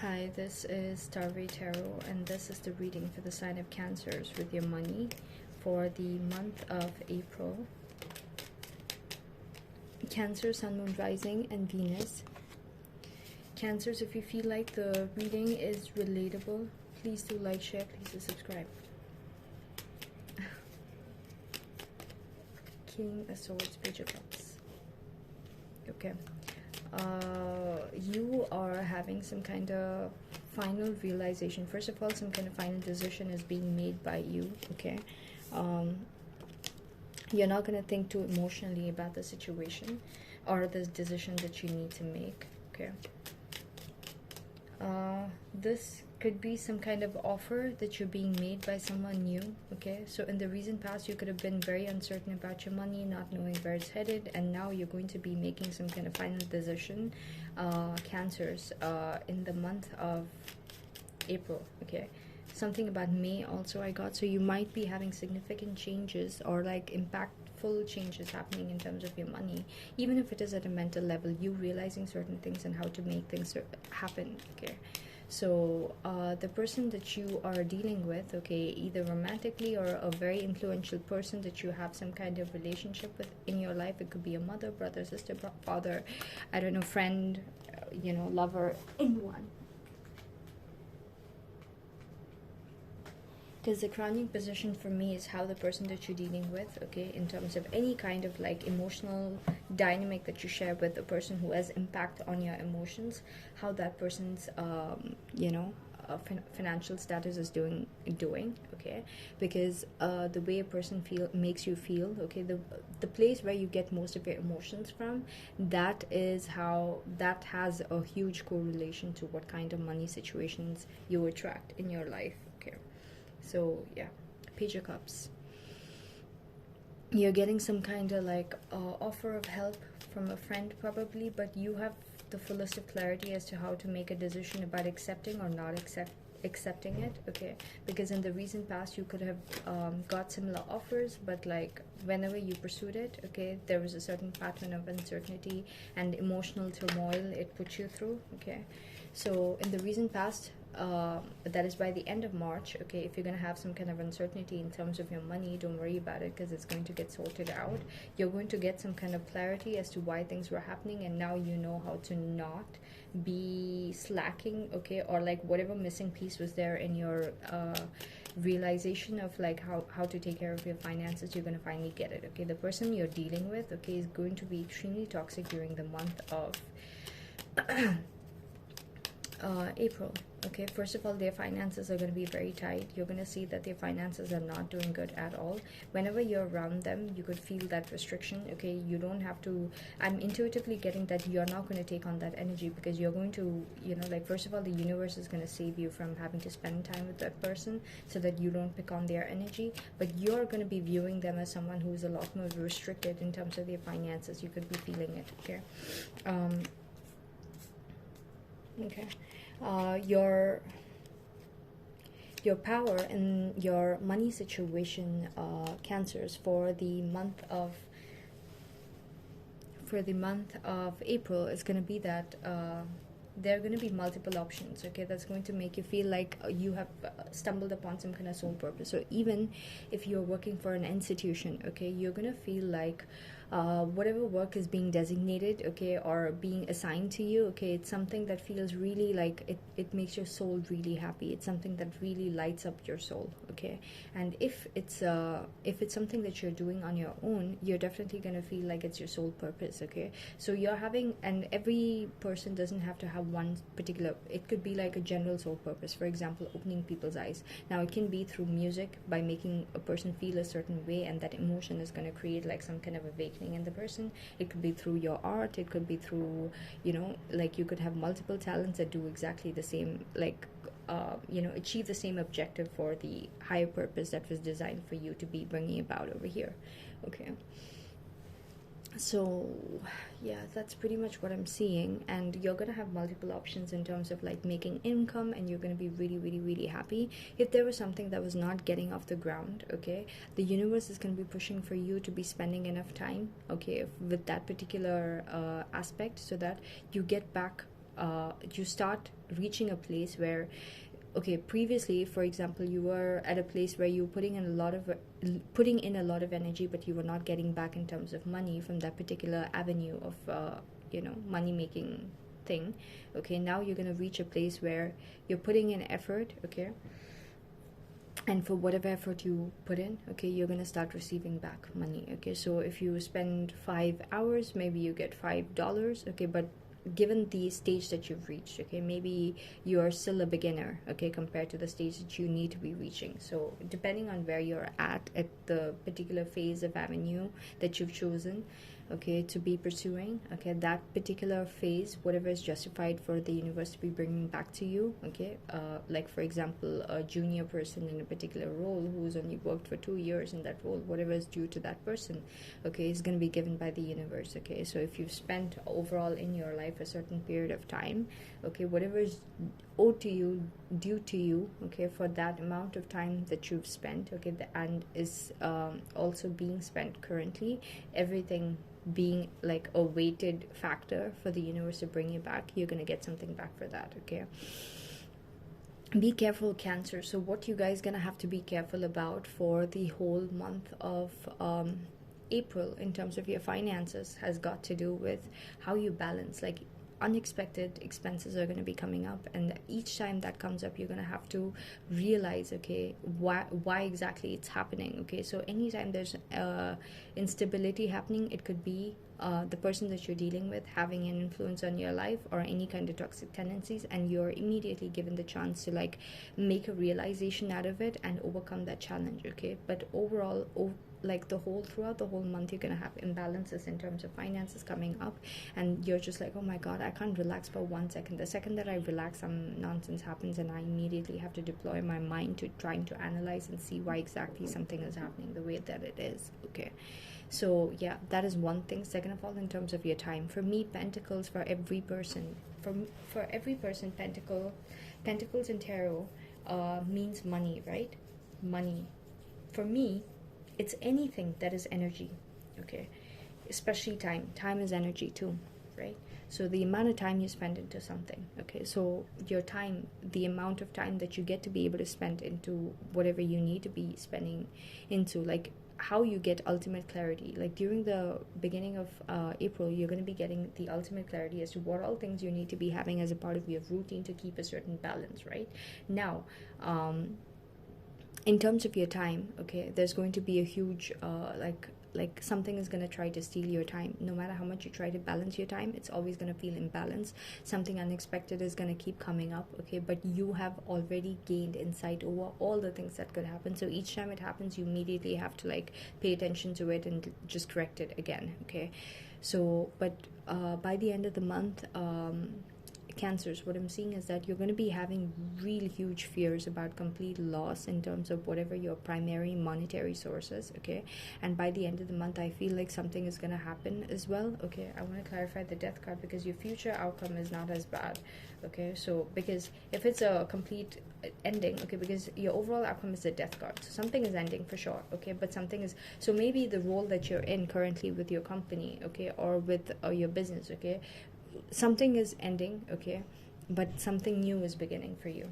Hi, this is Starry Tarot, and this is the reading for the sign of Cancers with your money for the month of April. Cancer, Sun, Moon, Rising, and Venus. Cancers, if you feel like the reading is relatable, please do like, share, please do subscribe. King of Swords, Page of Cups. Okay. You are having some kind of final realization. First of all, some kind of final decision is being made by you, okay? You're not going to think too emotionally about the situation or the decision that you need to make, okay? This could be some kind of offer that you're being made by someone new, okay? So in the recent past, you could have been very uncertain about your money, not knowing where it's headed, and now you're going to be making some kind of final decision, Cancers, in the month of April, okay? Something about May also I got, so you might be having significant changes or like impactful changes happening in terms of your money, even if it is at a mental level, you realizing certain things and how to make things happen, okay? So the person that you are dealing with, okay, either romantically or a very influential person that you have some kind of relationship with in your life, it could be a mother, brother, sister, father, I don't know, friend, you know, lover, anyone. Because the crowning position for me is how the person that you're dealing with, okay, in terms of any kind of like emotional dynamic that you share with the person who has impact on your emotions, how that person's, you know, financial status is doing, okay, because the way a person makes you feel, okay, the place where you get most of your emotions from, that is how that has a huge correlation to what kind of money situations you attract in your life, okay. So yeah, Page of Cups. You're getting some kind of like offer of help from a friend probably, but you have the fullest of clarity as to how to make a decision about accepting or not accepting it, okay? Because in the recent past you could have got similar offers, but like whenever you pursued it, okay, there was a certain pattern of uncertainty and emotional turmoil it put you through, okay? So in the recent past, that is by the end of March, okay, if you're going to have some kind of uncertainty in terms of your money, don't worry about it because it's going to get sorted out. You're going to get some kind of clarity as to why things were happening, and now you know how to not be slacking, okay, or like whatever missing piece was there in your realization of like how to take care of your finances, you're going to finally get it, okay? The person you're dealing with, okay, is going to be extremely toxic during the month of April, okay? First of all, their finances are going to be very tight. You're going to see that their finances are not doing good at all. Whenever you're around them, you could feel that restriction, okay? You don't have to, I'm intuitively getting that you're not going to take on that energy because you're going to, you know, like first of all, the universe is going to save you from having to spend time with that person so that you don't pick on their energy, but you're going to be viewing them as someone who's a lot more restricted in terms of their finances. You could be feeling it, okay? Okay. Your power and your money situation, Cancers, for the month of April is going to be that there are going to be multiple options, okay? That's going to make you feel like you have stumbled upon some kind of soul purpose. So even if you're working for an institution, okay, you're going to feel like whatever work is being designated, okay, or being assigned to you, okay, it's something that feels really like it makes your soul really happy. It's something that really lights up your soul, okay? And if it's something that you're doing on your own, you're definitely going to feel like it's your sole purpose, okay? So you're having, and every person doesn't have to have one particular, it could be like a general soul purpose. For example, opening people's eyes. Now it can be through music, by making a person feel a certain way, and that emotion is going to create like some kind of awakening in the person. It could be through your art, it could be through, you know, like you could have multiple talents that do exactly the same, like you know, achieve the same objective for the higher purpose that was designed for you to be bringing about over here, okay? So yeah, that's pretty much what I'm seeing, and you're gonna have multiple options in terms of like making income, and you're gonna be really really really happy. If there was something that was not getting off the ground, okay, the universe is gonna be pushing for you to be spending enough time, okay, with that particular aspect, so that you get back you start reaching a place where, okay, previously, for example, you were at a place where you were putting in a lot of energy, but you were not getting back in terms of money from that particular avenue of money making thing. Okay, now you're going to reach a place where you're putting in effort, okay, and for whatever effort you put in, okay, you're going to start receiving back money. Okay, so if you spend 5 hours, maybe you get $5. Okay, but given the stage that you've reached, okay, maybe you're still a beginner, okay, compared to the stage that you need to be reaching. So depending on where you're at the particular phase of avenue that you've chosen, okay, to be pursuing, okay, that particular phase, whatever is justified for the universe to be bringing back to you, okay, like for example, a junior person in a particular role who's only worked for 2 years in that role, whatever is due to that person, okay, is going to be given by the universe. Okay, so if you've spent overall in your life a certain period of time, okay, whatever is owed to you, due to you, okay, for that amount of time that you've spent, okay, and is also being spent currently, everything being like a weighted factor for the universe to bring you back, you're going to get something back for that. Okay, be careful, Cancer. So what you guys gonna have to be careful about for the whole month of April in terms of your finances has got to do with how you balance, like unexpected expenses are going to be coming up, and each time that comes up you're going to have to realize, okay, why exactly it's happening. Okay, so anytime there's instability happening, it could be the person that you're dealing with having an influence on your life or any kind of toxic tendencies, and you're immediately given the chance to like make a realization out of it and overcome that challenge. Okay, but overall, like throughout the whole month, you're gonna have imbalances in terms of finances coming up, and you're just like, oh my god, I can't relax for 1 second. The second that I relax, some nonsense happens, and I immediately have to deploy my mind to trying to analyze and see why exactly something is happening the way that it is. Okay, so yeah, that is one thing. Second of all, in terms of your time, for me, pentacles, for every person, for every person, pentacles in tarot means money, right? Money. For me, it's anything that is energy. Okay, especially time is energy too, right? So the amount of time you spend into something, okay, so your time, the amount of time that you get to be able to spend into whatever you need to be spending into, like how you get ultimate clarity. Like during the beginning of April, you're going to be getting the ultimate clarity as to what all things you need to be having as a part of your routine to keep a certain balance. Right now, in terms of your time, okay, there's going to be a huge like something is going to try to steal your time. No matter how much you try to balance your time, it's always going to feel imbalanced. Something unexpected is going to keep coming up, okay, but you have already gained insight over all the things that could happen. So each time it happens, you immediately have to like pay attention to it and just correct it again. Okay, so but by the end of the month, Cancers, what I'm seeing is that you're going to be having really huge fears about complete loss in terms of whatever your primary monetary source is. Okay, and by the end of the month, I feel like something is going to happen as well. Okay, I want to clarify the death card because your future outcome is not as bad. Okay, so because if it's a complete ending, okay, because your overall outcome is the death card, so something is ending for sure. Okay, but something is, so maybe the role that you're in currently with your company, okay, or with your business, okay, something is ending, okay, but something new is beginning for you.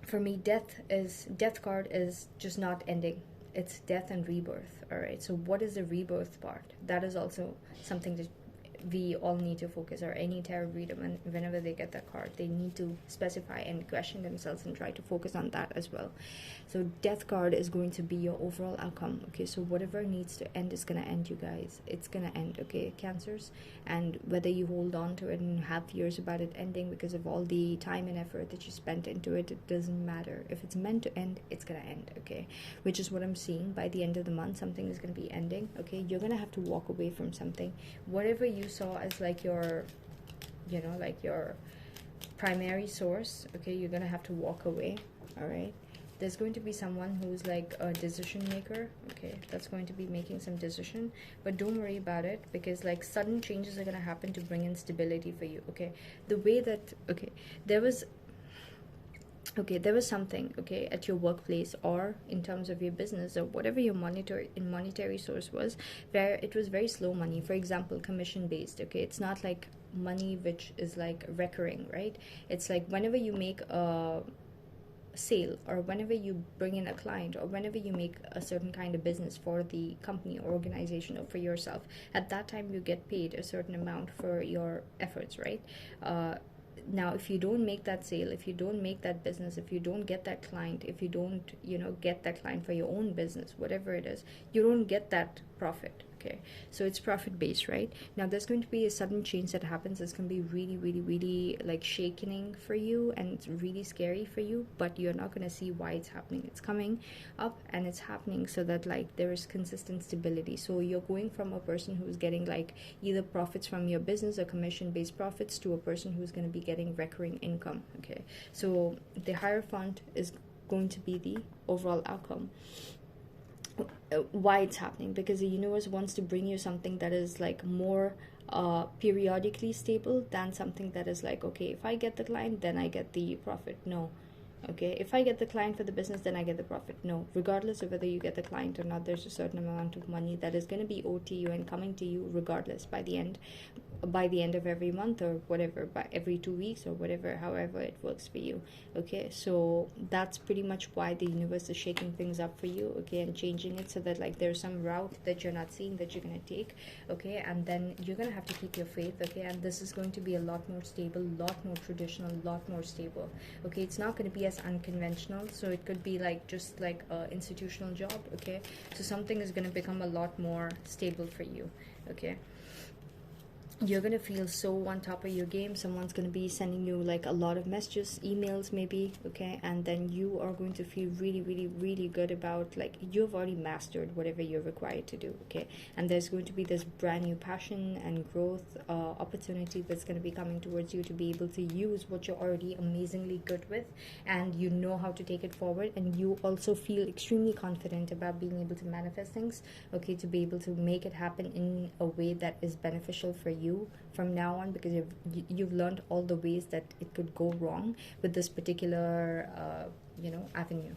For me, death card is just not ending, it's death and rebirth. All right, so what is the rebirth part? That is also something that we all need to focus, or any tarot reader, whenever they get that card, they need to specify and question themselves and try to focus on that as well. So death card is going to be your overall outcome. Okay, so whatever needs to end is going to end, you guys. It's going to end. Okay, Cancers, and whether you hold on to it and have fears about it ending because of all the time and effort that you spent into it, it doesn't matter. If it's meant to end, it's going to end. Okay, which is what I'm seeing. By the end of the month, something is going to be ending. Okay, you're going to have to walk away from something, whatever you saw as like your, you know, like your primary source. Okay, you're gonna have to walk away. All right, there's going to be someone who's like a decision maker, okay, that's going to be making some decision, but don't worry about it, because like sudden changes are going to happen to bring in stability for you. Okay, the way that, okay, there was okay, there was something, okay, at your workplace or in terms of your business or whatever your monetary source was, where it was very slow money. For example, commission based. Okay, it's not like money which is like recurring, right? It's like whenever you make a sale, or whenever you bring in a client, or whenever you make a certain kind of business for the company or organization or for yourself, at that time you get paid a certain amount for your efforts, right? Now if you don't make that sale, if you don't make that business, if you don't get that client, if you don't, get that client for your own business, whatever it is, you don't get that profit. Okay, so it's profit based, right? Now there's going to be a sudden change that happens. It's going to be really, really, really like shaking for you, and it's really scary for you, but you're not going to see why it's happening. It's coming up and it's happening so that like there is consistent stability. So you're going from a person who's getting like either profits from your business or commission based profits to a person who's going to be getting recurring income. Okay, so the Hierophant is going to be the overall outcome. Why it's happening? Because the universe wants to bring you something that is like more periodically stable than something that is like, okay, if I get the client then I get the profit. No. Okay, if I get the client for the business then I get the profit. No, regardless of whether you get the client or not, there's a certain amount of money that is going to be owed to you and coming to you regardless by the end of every month, or whatever, by every 2 weeks or whatever, however it works for you. Okay, so that's pretty much why the universe is shaking things up for you, okay, and changing it so that like there's some route that you're not seeing that you're going to take. Okay, and then you're going to have to keep your faith. Okay, and this is going to be a lot more stable, lot more traditional, lot more stable. Okay, it's not going to be as unconventional. So it could be like just like a institutional job. Okay, so something is going to become a lot more stable for you. Okay, you're going to feel so on top of your game. Someone's going to be sending you like a lot of messages, emails maybe. Okay, and then you are going to feel really, really, really good about like you've already mastered whatever you're required to do. Okay, and there's going to be this brand new passion and growth opportunity that's going to be coming towards you to be able to use what you're already amazingly good with, and you know how to take it forward, and you also feel extremely confident about being able to manifest things. Okay, to be able to make it happen in a way that is beneficial for you from now on, because you've learned all the ways that it could go wrong with this particular avenue.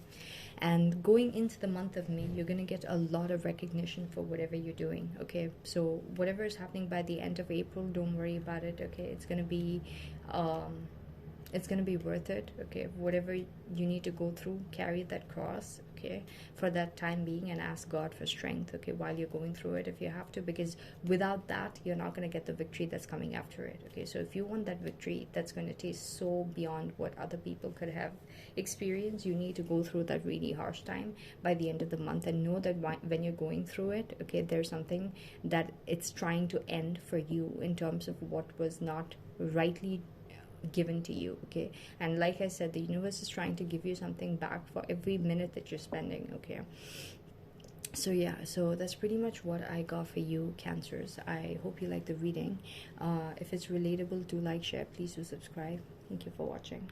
And going into the month of May, you're going to get a lot of recognition for whatever you're doing. Okay, so whatever is happening by the end of April, don't worry about it. Okay, it's going to be worth it. Okay, whatever you need to go through, carry that cross, okay, for that time being, and ask God for strength, okay, while you're going through it if you have to, because without that you're not going to get the victory that's coming after it. Okay, so if you want that victory that's going to taste so beyond what other people could have experienced, you need to go through that really harsh time by the end of the month, and know that when you're going through it, okay, there's something that it's trying to end for you in terms of what was not rightly given to you. Okay, and like I said, the universe is trying to give you something back for every minute that you're spending. Okay, so yeah, so that's pretty much what I got for you, Cancers. I hope you like the reading. If it's relatable, do like, share, please do subscribe. Thank you for watching.